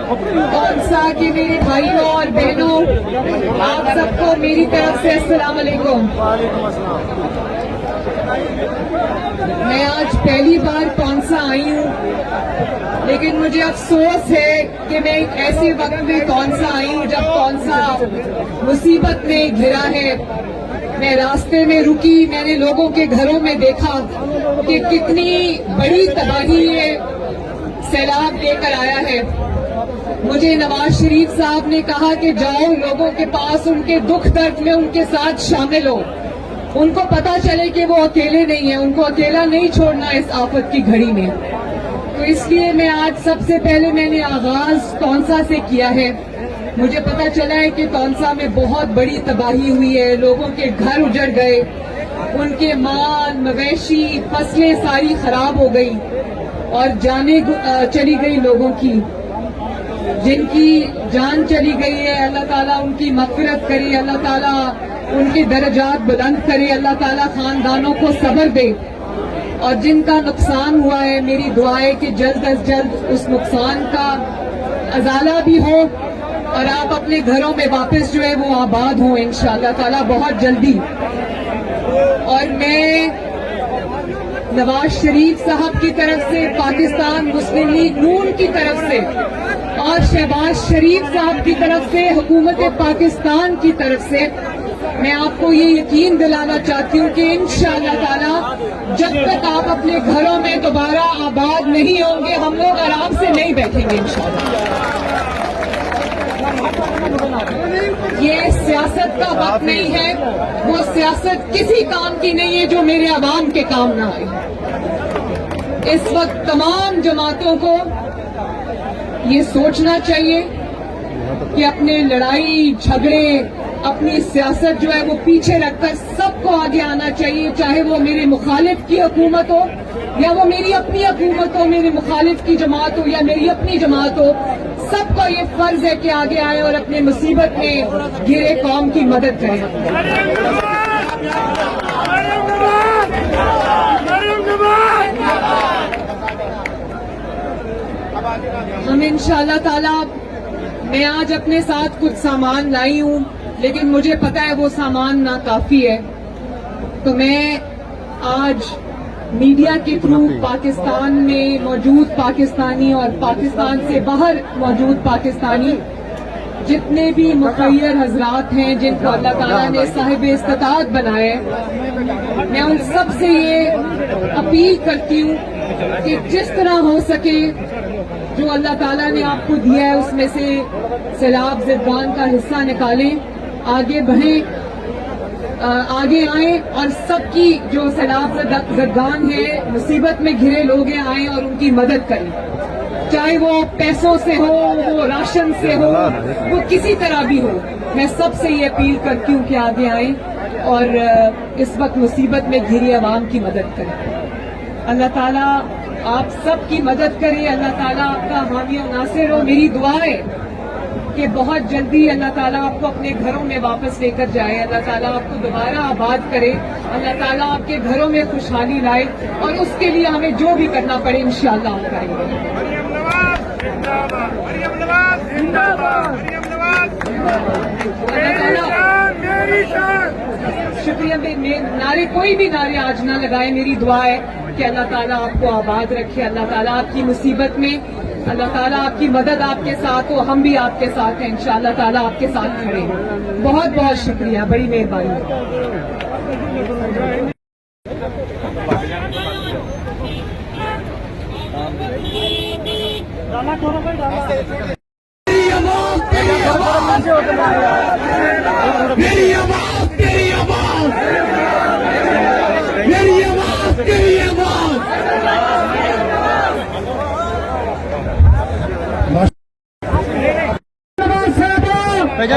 कौनसा के मेरे भाइयों और बहनों, आप सबको मेरी तरफ से अस्सलाम वालेकुम। मैं आज पहली बार कौनसा आई हूँ, लेकिन मुझे अफसोस है कि मैं एक ऐसे वक्त में कौनसा आई हूँ जब कौनसा मुसीबत में घिरा है। मैं रास्ते में रुकी, मैंने लोगों के घरों में देखा कि कितनी बड़ी तबाही ये सैलाब लेकर आया है। मुझे नवाज शरीफ साहब ने कहा कि जाओ लोगों के पास, उनके दुख दर्द में उनके साथ शामिल हो, उनको पता चले कि वो अकेले नहीं है, उनको अकेला नहीं छोड़ना इस आफत की घड़ी में। तो इसलिए मैं आज सबसे पहले मैंने आगाज कौनसा से किया है। मुझे पता चला है कि कौनसा में बहुत बड़ी तबाही हुई है, लोगों के घर उजड़ गए, उनके माल मवेशी फसलें सारी खराब हो गई और जानें चली गई लोगों की। जिनकी जान चली गई है, अल्लाह ताला उनकी मग़फ़िरत करे, अल्लाह ताला उनके दर्जात बुलंद करे, अल्लाह ताला खानदानों को सब्र दे। और जिनका नुकसान हुआ है, मेरी दुआ है कि जल्द अज जल्द उस नुकसान का अज़ाला भी हो और आप अपने घरों में वापस जो है वो आबाद हों इंशाअल्लाह ताला बहुत जल्दी। और मैं नवाज शरीफ साहब की तरफ से, पाकिस्तान मुस्लिम लीग नून की तरफ से और शहबाज शरीफ साहब की तरफ से, हुकूमत पाकिस्तान की तरफ से मैं आपको ये यकीन दिलाना चाहती हूँ कि इंशाअल्लाह ताला जब तक आप अपने घरों में दोबारा आबाद नहीं होंगे, हम लोग आराम से नहीं बैठेंगे इंशाअल्लाह। ये सियासत का वक्त नहीं है, वो सियासत किसी काम की नहीं है जो मेरे अवाम के काम ना आए। इस वक्त तमाम जमातों को ये सोचना चाहिए कि अपने लड़ाई झगड़े, अपनी सियासत जो है वो पीछे रखकर सबको आगे आना चाहिए, चाहे वो मेरे मुखालिफ की हुकूमत हो या वो मेरी अपनी हुकूमत हो, मेरे मुखालिफ की जमात हो या मेरी अपनी जमात हो। सबको ये फर्ज है कि आगे आए और अपने मुसीबत में घिरे कौम की मदद करें। हम इंशाअल्लाह ताला, मैं आज अपने साथ कुछ सामान लाई हूँ, लेकिन मुझे पता है वो सामान ना काफी है। तो मैं आज मीडिया के थ्रू पाकिस्तान में मौजूद पाकिस्तानी और पाकिस्तान से बाहर मौजूद पाकिस्तानी जितने भी मुखय्यर हजरात हैं, जिनको अल्लाह ताला ने साहिब इस्तिताअत बनाए, मैं उन सब से ये अपील करती हूँ कि जिस तरह हो सके जो अल्लाह ताला ने आपको दिया है उसमें से सैलाब ज़िदगान का हिस्सा निकालें, आगे बढ़ें, आगे आएं और सबकी जो सैलाब ज़िदगान है, मुसीबत में घिरे लोग हैं, आएं और उनकी मदद करें। चाहे वो पैसों से हो, वो राशन से हो, वो किसी तरह भी हो। मैं सबसे ये अपील करती हूँ कि आगे आएं और इस वक्त मुसीबत में घिरी आवाम की मदद करें। अल्लाह ताला आप सबकी मदद करे, अल्लाह ताला आपका हामी और नासिर हो। मेरी दुआ है कि बहुत जल्दी अल्लाह ताला आपको अपने घरों में वापस लेकर जाए, अल्लाह ताला आपको दोबारा आबाद करे, अल्लाह ताला आपके घरों में खुशहाली लाए और उसके लिए हमें जो भी करना पड़े इंशाअल्लाह हम करेंगे। शुक्रिया। नारे कोई भी नारे आज ना लगाए। मेरी दुआ है कि अल्लाह ताला आपको आबाद रखे, अल्लाह ताला आपकी मुसीबत में, अल्लाह ताला आपकी मदद आपके साथ हो। हम भी आपके साथ हैं, इंशाअल्लाह ताला आपके साथ खड़े हैं। बहुत बहुत शुक्रिया, बड़ी मेहरबानी।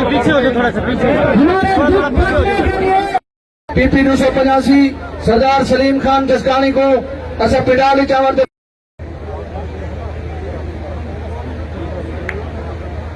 पीछे हो जाओ, थोड़ा सा पीछे। PP 985 सरदार सलीम खान जसकानी को असा पिडाली चावर